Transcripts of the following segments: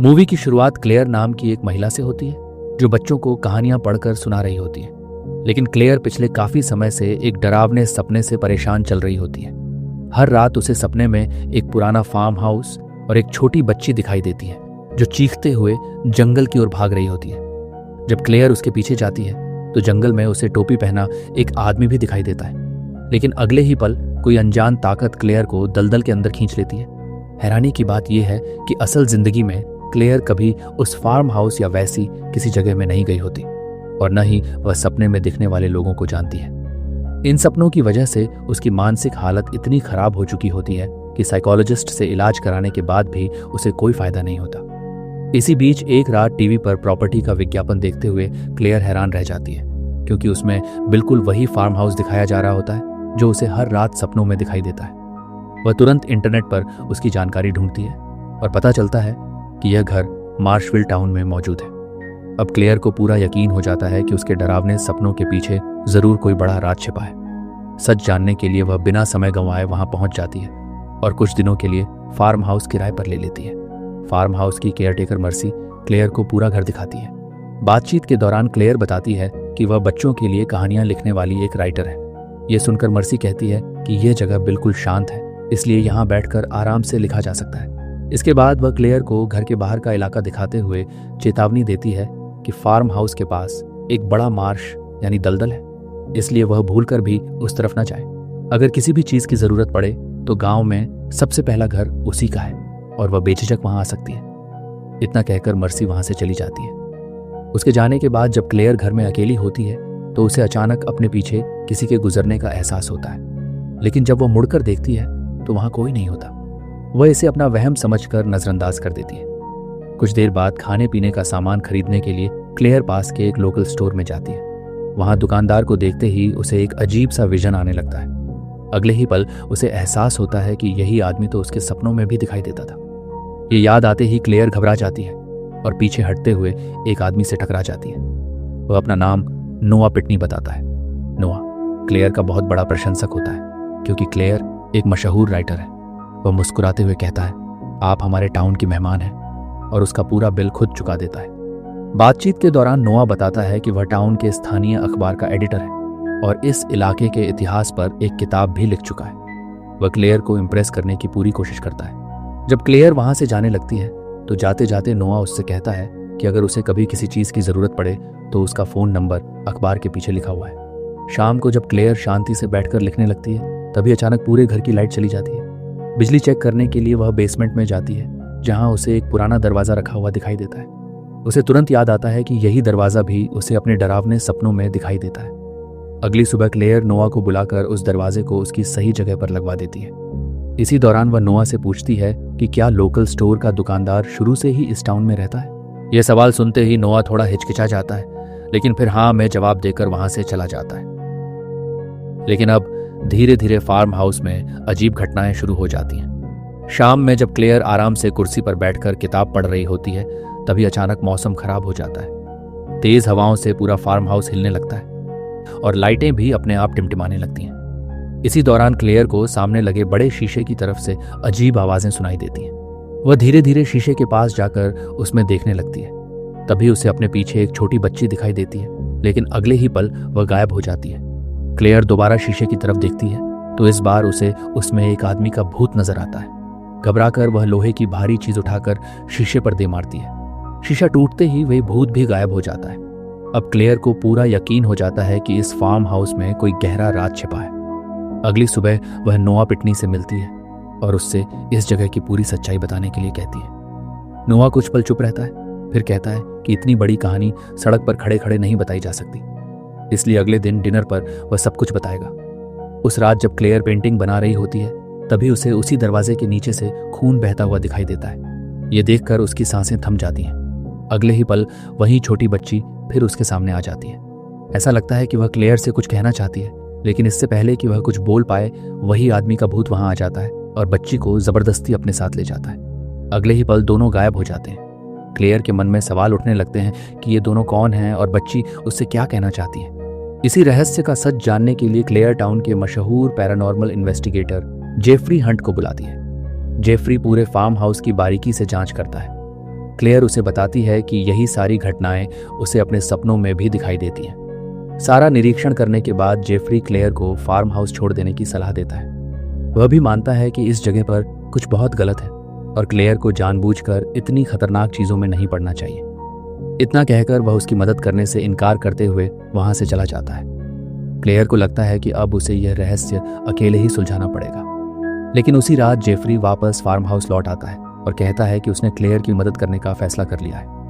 Movie की शुरुआत clear नाम की एक महिला से होती है जो बच्चों को कहानियां पढ़कर सुना रही होती है। लेकिन क्लेयर पिछले काफी समय से एक डरावने सपने से परेशान चल रही होती है। हर रात उसे सपने में एक पुराना फार्म हाउस और एक छोटी बच्ची दिखाई देती है जो चीखते हुए जंगल की ओर भाग रही होती है। जब क्लेयर उसके पीछे जाती है तो जंगल में उसे टोपी पहना एक आदमी भी दिखाई देता है। लेकिन अगले ही पल कोई अनजान ताकत क्लेयर को दलदल के अंदर खींच लेती है। हैरानी की बात यह है कि असल जिंदगी में क्लेयर कभी उस फार्म हाउस या वैसी किसी जगह में नहीं गई होती और न ही वह सपने में दिखने वाले लोगों को जानती है। इन सपनों की वजह से उसकी मानसिक हालत इतनी खराब हो चुकी होती है कि साइकोलॉजिस्ट से इलाज कराने के बाद भी उसे कोई फायदा नहीं होता। इसी बीच एक रात टीवी पर प्रॉपर्टी का विज्ञापन देखते हुए क्लेयर हैरान रह जाती है, क्योंकि उसमें बिल्कुल वही फार्म हाउस दिखाया जा रहा होता है जो उसे हर रात सपनों में दिखाई देता है। वह तुरंत इंटरनेट पर उसकी जानकारी ढूंढती है और पता चलता है कि यह घर मार्शविल टाउन में मौजूद है। अब क्लेयर को पूरा यकीन हो जाता है कि उसके डरावने सपनों के पीछे जरूर कोई बड़ा राज छिपा है। सच जानने के लिए वह बिना समय गंवाए वहां पहुंच जाती है और कुछ दिनों के लिए फार्म हाउस किराए पर ले लेती है। फार्म हाउस की केयरटेकर मर्सी क्लेयर को पूरा घर दिखाती है। बातचीत के दौरान क्लेयर बताती है कि वह बच्चों के लिए कहानियां लिखने वाली एक राइटर है। यह सुनकर मर्सी कहती है कि यह जगह बिल्कुल शांत है, इसलिए यहाँ बैठकर आराम से लिखा जा सकता है। इसके बाद वह क्लेयर को घर के बाहर का इलाका दिखाते हुए चेतावनी देती है कि फार्म हाउस के पास एक बड़ा मार्श यानी दलदल है, इसलिए वह भूलकर भी उस तरफ न जाए। अगर किसी भी चीज की जरूरत पड़े तो गांव में सबसे पहला घर उसी का है और वह बेझिझक वहां आ सकती है। इतना कहकर मर्सी वहां से चली जाती है। उसके जाने के बाद जब क्लेयर घर में अकेली होती है तो उसे अचानक अपने पीछे किसी के गुजरने का एहसास होता है। लेकिन जब वह मुड़कर देखती है तो वहां कोई नहीं होता। वह इसे अपना वहम समझकर नजरअंदाज कर देती है। कुछ देर बाद खाने पीने का सामान खरीदने के लिए क्लेयर पास के एक लोकल स्टोर में जाती है। वहां दुकानदार को देखते ही उसे एक अजीब सा विजन आने लगता है। अगले ही पल उसे एहसास होता है कि यही आदमी तो उसके सपनों में भी दिखाई देता था। ये याद आते ही क्लेयर घबरा जाती है और पीछे हटते हुए एक आदमी से टकरा जाती है। वह अपना नाम नोआ पिटनी बताता है। नोआ क्लेयर का बहुत बड़ा प्रशंसक होता है क्योंकि क्लेयर एक मशहूर राइटर है। वह मुस्कुराते हुए कहता है, आप हमारे टाउन के मेहमान हैं, और उसका पूरा बिल खुद चुका देता है। बातचीत के दौरान नोआ बताता है कि वह टाउन के स्थानीय अखबार का एडिटर है और इस इलाके के इतिहास पर एक किताब भी लिख चुका है। वह क्लेयर को इम्प्रेस करने की पूरी कोशिश करता है। जब क्लेयर वहां से जाने लगती है तो जाते जाते नोआ उससे कहता है कि अगर उसे कभी किसी चीज की जरूरत पड़े तो उसका फोन नंबर अखबार के पीछे लिखा हुआ है। शाम को जब क्लेयर शांति से बैठकर लिखने लगती है तभी अचानक पूरे घर की लाइट चली जाती है। बिजली चेक करने के लिए वह बेसमेंट में जाती है जहां उसे एक पुराना दरवाजा रखा हुआ दिखाई देता है। उसे तुरंत याद आता है कि यही दरवाजा भी उसे अपने डरावने सपनों में दिखाई देता है। अगली सुबह क्लेयर नोआ को बुलाकर उस दरवाजे को उसकी सही जगह पर लगवा देती है। इसी दौरान वह नोआ से पूछती है कि क्या लोकल स्टोर का दुकानदार शुरू से ही इस टाउन में रहता है। यह सवाल सुनते ही नोआ थोड़ा हिचकिचा जाता है, लेकिन फिर हाँ में जवाब देकर वहां से चला जाता है। लेकिन अब धीरे धीरे फार्म हाउस में अजीब घटनाएं शुरू हो जाती हैं। शाम में जब क्लेयर आराम से कुर्सी पर बैठकर किताब पढ़ रही होती है तभी अचानक मौसम खराब हो जाता है। तेज हवाओं से पूरा फार्म हाउस हिलने लगता है और लाइटें भी अपने आप टिमटिमाने लगती हैं। इसी दौरान क्लेयर को सामने लगे बड़े शीशे की तरफ से अजीब आवाजें सुनाई देती हैं। वह धीरे धीरे शीशे के पास जाकर उसमें देखने लगती है। तभी उसे अपने पीछे एक छोटी बच्ची दिखाई देती है, लेकिन अगले ही पल वह गायब हो जाती है। क्लेयर दोबारा शीशे की तरफ देखती है तो इस बार उसे उसमें एक आदमी का भूत नजर आता है। घबराकर वह लोहे की भारी चीज उठाकर शीशे पर दे मारती है। शीशा टूटते ही वह भूत भी गायब हो जाता है। अब क्लेयर को पूरा यकीन हो जाता है कि इस फार्म हाउस में कोई गहरा राज छिपा है। अगली सुबह वह नोआ पिटनी से मिलती है और उससे इस जगह की पूरी सच्चाई बताने के लिए कहती है। नोआ कुछ पल चुप रहता है, फिर कहता है कि इतनी बड़ी कहानी सड़क पर खड़े खड़े नहीं बताई जा सकती, इसलिए अगले दिन डिनर पर वह सब कुछ बताएगा। उस रात जब क्लेयर पेंटिंग बना रही होती है तभी उसे उसी दरवाजे के नीचे से खून बहता हुआ दिखाई देता है। ये देखकर उसकी सांसें थम जाती हैं। अगले ही पल वही छोटी बच्ची फिर उसके सामने आ जाती है। ऐसा लगता है कि वह क्लेयर से कुछ कहना चाहती है, लेकिन इससे पहले कि वह कुछ बोल पाए वही आदमी का भूत वहां आ जाता है और बच्ची को जबरदस्ती अपने साथ ले जाता है। अगले ही पल दोनों गायब हो जाते हैं। क्लेयर के मन में सवाल उठने लगते हैं कि ये दोनों कौन हैं और बच्ची उससे क्या कहना चाहती है। इसी रहस्य का सच जानने के लिए क्लेयर टाउन के मशहूर पैरानॉर्मल इन्वेस्टिगेटर जेफरी हंट को बुलाती है। जेफरी पूरे फार्म हाउस की बारीकी से जांच करता है। क्लेयर उसे बताती है कि यही सारी घटनाएं उसे अपने सपनों में भी दिखाई देती हैं। सारा निरीक्षण करने के बाद जेफरी क्लेयर को फार्म हाउस छोड़ देने की सलाह देता है। वह भी मानता है कि इस जगह पर कुछ बहुत गलत है और क्लेयर को जानबूझकर इतनी खतरनाक चीजों में नहीं पड़ना चाहिए। इतना कहकर वह उसकी मदद करने से इनकार करते हुए वहां से चला जाता है। क्लेयर को लगता है कि अब उसे यह रहस्य अकेले ही सुलझाना पड़ेगा। लेकिन उसी रात जेफरी वापस फार्म हाउस लौट आता है और कहता है कि उसने क्लेयर की मदद करने का फैसला कर लिया है।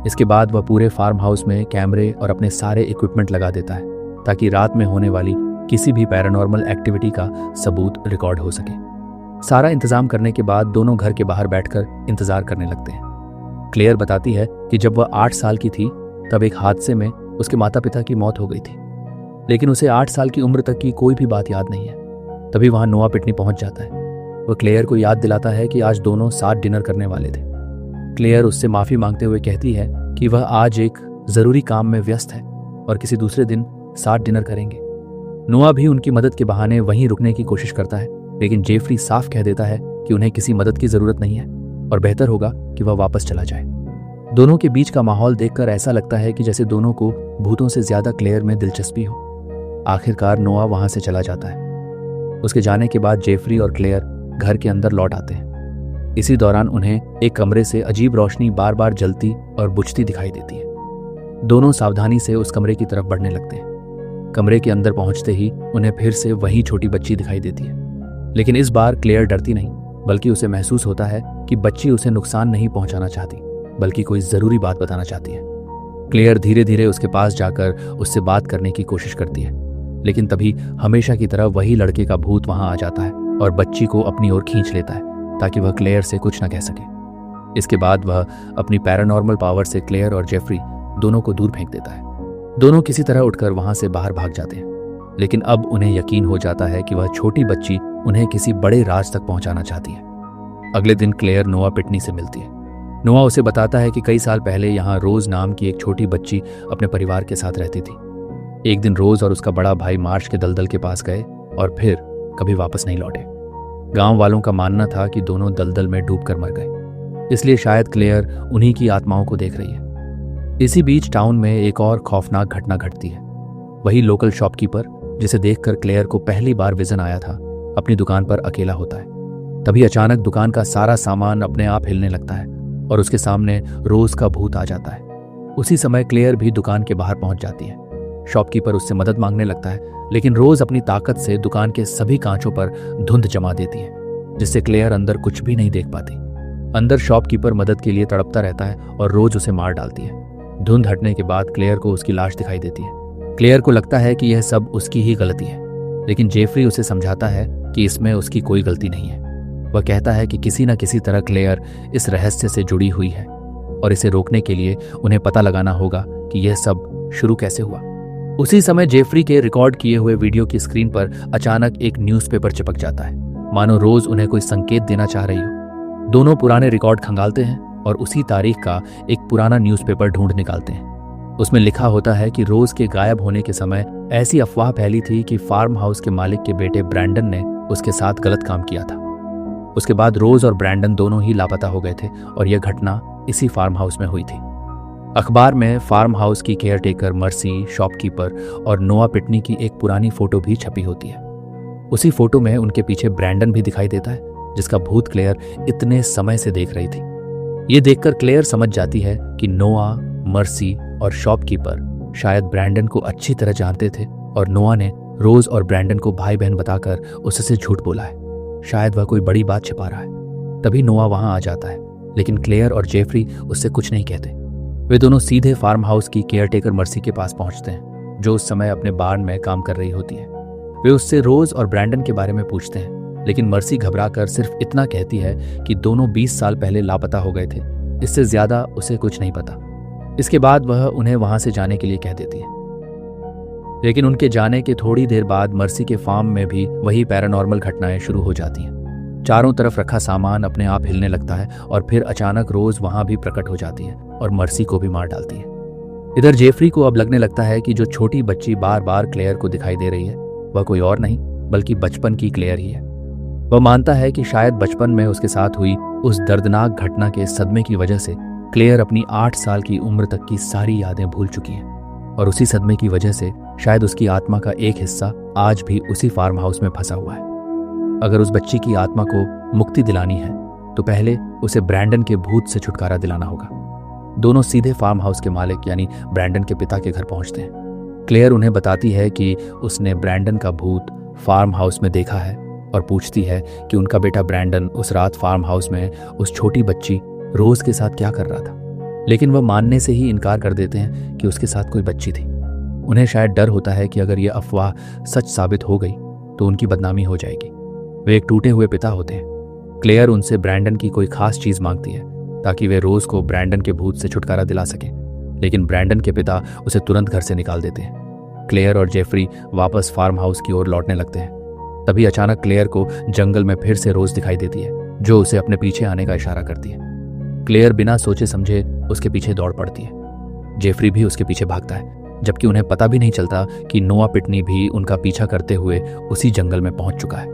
इसके बाद वह पूरे फार्म हाउस में कैमरे और अपने सारे इक्विपमेंट लगा देता है ताकि रात में होने वाली किसी भी पैरानॉर्मल एक्टिविटी का सबूत रिकॉर्ड हो सके। सारा इंतजाम करने के बाद दोनों घर के बाहर बैठकर इंतजार करने लगते हैं। क्लेयर बताती है कि जब वह 8 साल की थी तब एक हादसे में उसके माता पिता की मौत हो गई थी, लेकिन उसे 8 साल की उम्र तक की कोई भी बात याद नहीं है। तभी वहां नोआ पिटनी पहुंच जाता है। वह क्लेयर को याद दिलाता है कि आज दोनों साथ डिनर करने वाले थे। क्लेयर उससे माफी मांगते हुए कहती है कि वह आज एक जरूरी काम में व्यस्त है और किसी दूसरे दिन साथ डिनर करेंगे। नोआ भी उनकी मदद के बहाने वहीं रुकने की कोशिश करता है, लेकिन जेफरी साफ कह देता है कि उन्हें किसी मदद की जरूरत नहीं है और बेहतर होगा कि वह वापस चला जाए। दोनों के बीच का माहौल देखकर ऐसा लगता है कि जैसे दोनों को भूतों से ज्यादा क्लेयर में दिलचस्पी हो। आखिरकार नोआ वहां से चला जाता है। उसके जाने के बाद जेफरी और क्लेयर घर के अंदर लौट आते हैं। इसी दौरान उन्हें एक कमरे से अजीब रोशनी बार बार जलती और बुझती दिखाई देती है। दोनों सावधानी से उस कमरे की तरफ बढ़ने लगते हैं। कमरे के अंदर पहुंचते ही उन्हें फिर से वही छोटी बच्ची दिखाई देती है, लेकिन इस बार क्लेयर डरती नहीं, बल्कि उसे महसूस होता है कि बच्ची उसे नुकसान नहीं पहुंचाना चाहती, बल्कि कोई जरूरी बात बताना चाहती है। क्लेयर धीरे धीरे उसके पास जाकर उससे बात करने की कोशिश करती है, लेकिन तभी हमेशा की तरह वही लड़के का भूत वहां आ जाता है और बच्ची को अपनी ओर खींच लेता है ताकि वह क्लेयर से कुछ न कह सके। इसके बाद वह अपनी पैरानॉर्मल पावर से क्लेयर और जेफरी दोनों को दूर फेंक देता है। दोनों किसी तरह उठकर वहां से बाहर भाग जाते हैं, लेकिन अब उन्हें यकीन हो जाता है कि वह छोटी बच्ची उन्हें किसी बड़े राज तक पहुंचाना चाहती है। अगले दिन क्लेयर नोआ पिटनी से मिलती है। नोआ उसे बताता है कि कई साल पहले यहाँ रोज नाम की एक छोटी बच्ची अपने परिवार के साथ रहती थी। एक दिन रोज और उसका बड़ा भाई मार्श के दलदल के पास गए और फिर कभी वापस नहीं लौटे। गांव वालों का मानना था कि दोनों दलदल में डूबकर मर गए, इसलिए शायद क्लेयर उन्हीं की आत्माओं को देख रही है। इसी बीच टाउन में एक और खौफनाक घटना घटती है। वही लोकल शॉपकीपर जिसे देखकर क्लेयर को पहली बार विजन आया था, अपनी दुकान पर अकेला होता है। तभी अचानक दुकान का सारा सामान अपने आप हिलने लगता है और उसके सामने रोज का भूत आ जाता है। उसी समय क्लेयर भी दुकान के बाहर पहुंच जाती है। शॉपकीपर उससे मदद मांगने लगता है, लेकिन रोज अपनी ताकत से दुकान के सभी कांचों पर धुंध जमा देती है, जिससे क्लेयर अंदर कुछ भी नहीं देख पाती। अंदर शॉपकीपर मदद के लिए तड़पता रहता है और रोज उसे मार डालती है। धुंध हटने के बाद क्लेयर को उसकी लाश दिखाई देती है। क्लेयर को लगता है कि यह सब उसकी ही गलती है, लेकिन जेफरी उसे समझाता है कि इसमें उसकी कोई गलती नहीं है। वह कहता है कि किसी न किसी तरह क्लेयर इस रहस्य से जुड़ी हुई है और इसे रोकने के लिए उन्हें पता लगाना होगा कि यह सब शुरू कैसे हुआ। उसी समय जेफरी के रिकॉर्ड किए हुए वीडियो की स्क्रीन पर अचानक एक न्यूज़पेपर चिपक जाता है, मानो रोज उन्हें कोई संकेत देना चाह रही हो। दोनों पुराने रिकॉर्ड खंगालते हैं और उसी तारीख का एक पुराना न्यूज़पेपर ढूंढ निकालते हैं। उसमें लिखा होता है कि रोज के गायब होने के समय ऐसी अफवाह फैली थी कि फार्म हाउस के मालिक के बेटे ब्रैंडन ने उसके साथ गलत काम किया था। उसके बाद रोज और ब्रैंडन दोनों ही लापता हो गए थे और यह घटना इसी फार्म हाउस में हुई थी। अखबार में फार्म हाउस की केयरटेकर मर्सी, शॉपकीपर और नोआ पिटनी की एक पुरानी फोटो भी छपी होती है। उसी फोटो में उनके पीछे ब्रैंडन भी दिखाई देता है, जिसका भूत क्लेयर इतने समय से देख रही थी। ये देखकर क्लेयर समझ जाती है कि नोआ, मर्सी और शॉपकीपर शायद ब्रैंडन को अच्छी तरह जानते थे और नोआ ने रोज और ब्रैंडन को भाई बहन बताकर उससे झूठ बोला है। शायद वह कोई बड़ी बात छिपा रहा है। तभी नोआ वहां आ जाता है, लेकिन क्लेयर और जेफरी उससे कुछ नहीं कहते। वे दोनों सीधे फार्म हाउस की केयरटेकर मर्सी के पास पहुंचते हैं, जो उस समय अपने बार्न में काम कर रही होती है। वे उससे रोज और ब्रैंडन के बारे में पूछते हैं, लेकिन मर्सी घबराकर सिर्फ इतना कहती है कि दोनों 20 साल पहले लापता हो गए थे। इससे ज्यादा उसे कुछ नहीं पता। इसके बाद वह उन्हें वहां से जाने के लिए कह देती है, लेकिन उनके जाने के थोड़ी देर बाद मर्सी के फार्म में भी वही पैरानॉर्मल घटनाएं शुरू हो जाती हैं। चारों तरफ रखा सामान अपने आप हिलने लगता है और फिर अचानक रोज वहां भी प्रकट हो जाती है और मर्सी को भी मार डालती है। इधर जेफरी को अब लगने लगता है कि जो छोटी बच्ची बार बार क्लेयर को दिखाई दे रही है वह कोई और नहीं बल्कि बचपन की क्लेयर ही है। वह मानता है कि शायद बचपन में उसके साथ हुई उस दर्दनाक घटना के सदमे की वजह से क्लेयर अपनी 8 साल की उम्र तक की सारी यादें भूल चुकी है और उसी सदमे की वजह से शायद उसकी आत्मा का एक हिस्सा आज भी उसी फार्म हाउस में फंसा हुआ है। अगर उस बच्ची की आत्मा को मुक्ति दिलानी है तो पहले उसे ब्रैंडन के भूत से छुटकारा दिलाना होगा। दोनों सीधे फार्म हाउस के मालिक यानी ब्रैंडन के पिता के घर पहुंचते हैं। क्लेयर उन्हें बताती है कि उसने ब्रैंडन का भूत फार्म हाउस में देखा है और पूछती है कि उनका बेटा ब्रैंडन उस रात फार्म हाउस में उस छोटी बच्ची रोज के साथ क्या कर रहा था, लेकिन वह मानने से ही इनकार कर देते हैं कि उसके साथ कोई बच्ची थी। उन्हें शायद डर होता है कि अगर यह अफवाह सच साबित हो गई तो उनकी बदनामी हो जाएगी। वे एक टूटे हुए पिता होते हैं। क्लेयर उनसे ब्रैंडन की कोई खास चीज मांगती है ताकि वे रोज को ब्रैंडन के भूत से छुटकारा दिला सकें, लेकिन ब्रैंडन के पिता उसे तुरंत घर से निकाल देते हैं। क्लेयर और जेफरी वापस फार्म हाउस की ओर लौटने लगते हैं। तभी अचानक क्लेयर को जंगल में फिर से रोज दिखाई देती है जो उसे अपने पीछे आने का इशारा करती है। क्लेयर बिना सोचे समझे उसके पीछे दौड़ पड़ती है। जेफरी भी उसके पीछे भागता है, जबकि उन्हें पता भी नहीं चलता कि नोआ पिटनी भी उनका पीछा करते हुए उसी जंगल में पहुंच चुका है।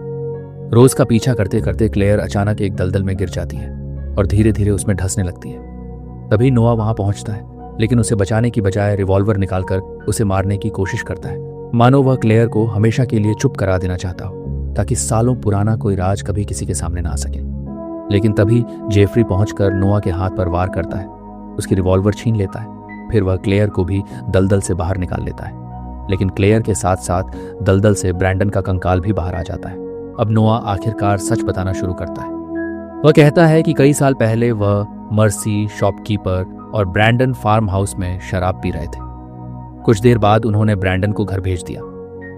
रोज का पीछा करते करते क्लेयर अचानक एक दलदल में गिर जाती है और धीरे धीरे उसमें धंसने लगती है। तभी नोआ वहां पहुंचता है, लेकिन उसे बचाने की बजाय रिवॉल्वर निकालकर उसे मारने की कोशिश करता है, मानो वह क्लेयर को हमेशा के लिए चुप करा देना चाहता हो ताकि सालों पुराना कोई राज कभी किसी के सामने ना आ सके। लेकिन तभी जेफरी पहुंचकर नोआ के हाथ पर वार करता है, उसकी रिवॉल्वर छीन लेता है। फिर वह क्लेयर को भी दलदल से बाहर निकाल लेता है, लेकिन क्लेयर के साथ साथ दलदल से ब्रैंडन का कंकाल भी बाहर आ जाता है। अब नोआ आखिरकार सच बताना शुरू करता है। वह कहता है कि कई साल पहले वह मर्सी, शॉपकीपर और ब्रैंडन फार्म हाउस में शराब पी रहे थे। कुछ देर बाद उन्होंने ब्रैंडन को घर भेज दिया,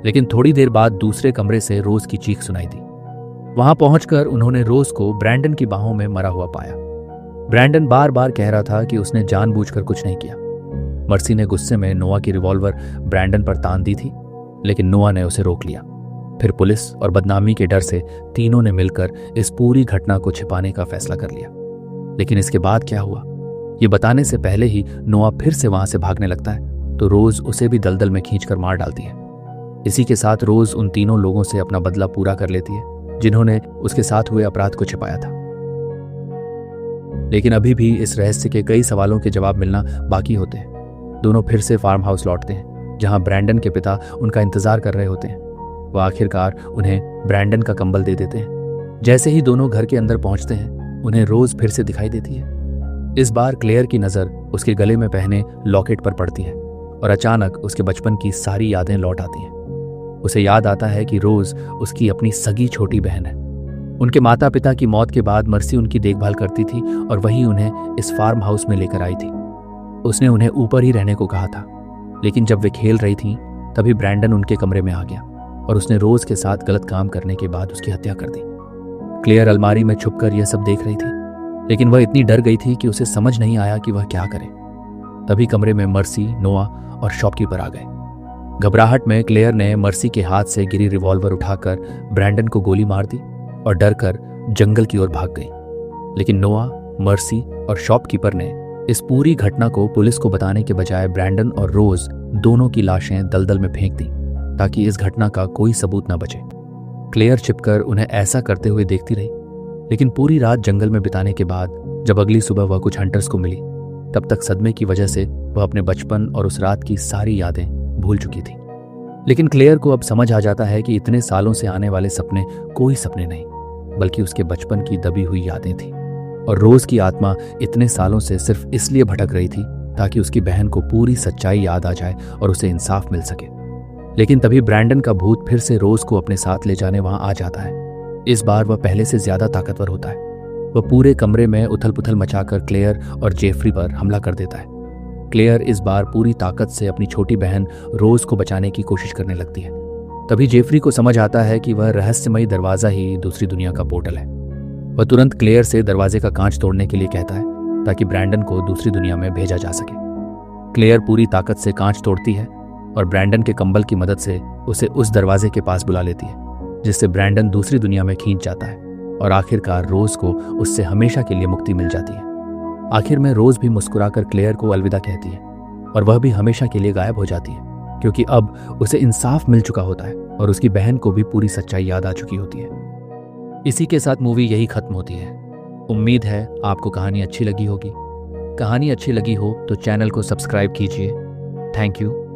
लेकिन थोड़ी देर बाद दूसरे कमरे से रोज की चीख सुनाई दी। वहां पहुंचकर उन्होंने रोज को ब्रैंडन की बाहों में मरा हुआ पाया। ब्रैंडन बार बार कह रहा था कि उसने जानबूझकर कुछ नहीं किया। मर्सी ने गुस्से में नोआ की रिवॉल्वर ब्रैंडन पर तान दी थी, लेकिन नोआ ने उसे रोक लिया। फिर पुलिस और बदनामी के डर से तीनों ने मिलकर इस पूरी घटना को छिपाने का फैसला कर लिया। लेकिन इसके बाद क्या हुआ, ये बताने से पहले ही नोआ फिर से वहां से भागने लगता है तो रोज उसे भी दलदल में खींचकर मार डालती है। इसी के साथ रोज उन तीनों लोगों से अपना बदला पूरा कर लेती है जिन्होंने उसके साथ हुए अपराध को छिपाया था। लेकिन अभी भी इस रहस्य के कई सवालों के जवाब मिलना बाकी होते हैं। दोनों फिर से फार्म हाउस लौटते हैं जहां ब्रैंडन के पिता उनका इंतजार कर रहे होते हैं। वह आखिरकार उन्हें ब्रैंडन का कंबल दे देते हैं। जैसे ही दोनों घर के अंदर पहुंचते हैं उन्हें रोज फिर से दिखाई देती है। इस बार क्लेयर की नजर उसके गले में पहने लॉकेट पर पड़ती है और अचानक उसके बचपन की सारी यादें लौट आती हैं। उसे याद आता है कि रोज उसकी अपनी सगी छोटी बहन है। उनके माता पिता की मौत के बाद मर्सी उनकी देखभाल करती थी और वही उन्हें इस फार्म हाउस में लेकर आई थी। उसने उन्हें ऊपर ही रहने को कहा था, लेकिन जब वे खेल रही थीं तभी ब्रैंडन उनके कमरे में आ गया और उसने रोज के साथ गलत काम करने के बाद उसकी हत्या कर दी। क्लेयर अलमारी में छुपकर यह सब देख रही थी, लेकिन वह इतनी डर गई थी कि उसे समझ नहीं आया कि वह क्या करे। तभी कमरे में मर्सी, नोआ और शॉपकीपर आ गए। घबराहट में क्लेयर ने मर्सी के हाथ से गिरी रिवॉल्वर उठाकर ब्रैंडन को गोली मार दी और डरकर जंगल की ओर भाग गई। लेकिन नोआ, मर्सी और शॉपकीपर ने इस पूरी घटना को पुलिस को बताने के बजाय ब्रैंडन और रोज दोनों की लाशें दलदल में फेंक दी ताकि इस घटना का कोई सबूत न बचे। क्लेयर छिपकर उन्हें ऐसा करते हुए देखती रही, लेकिन पूरी रात जंगल में बिताने के बाद जब अगली सुबह वह कुछ हंटर्स को मिली, तब तक सदमे की वजह से वह अपने बचपन और उस रात की सारी यादें भूल चुकी थी। लेकिन क्लेयर को अब समझ आ जाता है कि इतने सालों से आने वाले सपने कोई सपने नहीं, बल्कि उसके बचपन की दबी हुई यादें थी। और रोज की आत्मा इतने सालों से सिर्फ इसलिए भटक रही थी ताकि उसकी बहन को पूरी सच्चाई याद आ जाए और उसे इंसाफ मिल सके। लेकिन तभी ब्रैंडन का भूत फिर से रोज को अपने साथ ले जाने वहां आ जाता है। इस बार वह पहले से ज्यादा ताकतवर होता है। वह पूरे कमरे में उथल पुथल मचाकर क्लेयर और जेफरी पर हमला कर देता है। क्लेयर इस बार पूरी ताकत से अपनी छोटी बहन रोज को बचाने की कोशिश करने लगती है। तभी जेफरी को समझ आता है कि वह रहस्यमयी दरवाजा ही दूसरी दुनिया का पोर्टल है। वह तुरंत क्लेयर से दरवाजे का कांच तोड़ने के लिए कहता है ताकि ब्रैंडन को दूसरी दुनिया में भेजा जा सके। क्लेयर पूरी ताकत से कांच तोड़ती है और ब्रैंडन के कंबल की मदद से उसे उस दरवाजे के पास बुला लेती है, जिससे ब्रैंडन दूसरी दुनिया में खींच जाता है और आखिरकार रोज को उससे हमेशा के लिए मुक्ति मिल जाती है। आखिर में रोज भी मुस्कुराकर क्लेयर को अलविदा कहती है और वह भी हमेशा के लिए गायब हो जाती है, क्योंकि अब उसे इंसाफ मिल चुका होता है और उसकी बहन को भी पूरी सच्चाई याद आ चुकी होती है। इसी के साथ मूवी यही खत्म होती है। उम्मीद है आपको कहानी अच्छी लगी होगी। कहानी अच्छी लगी हो तो चैनल को सब्सक्राइब कीजिए। Thank you.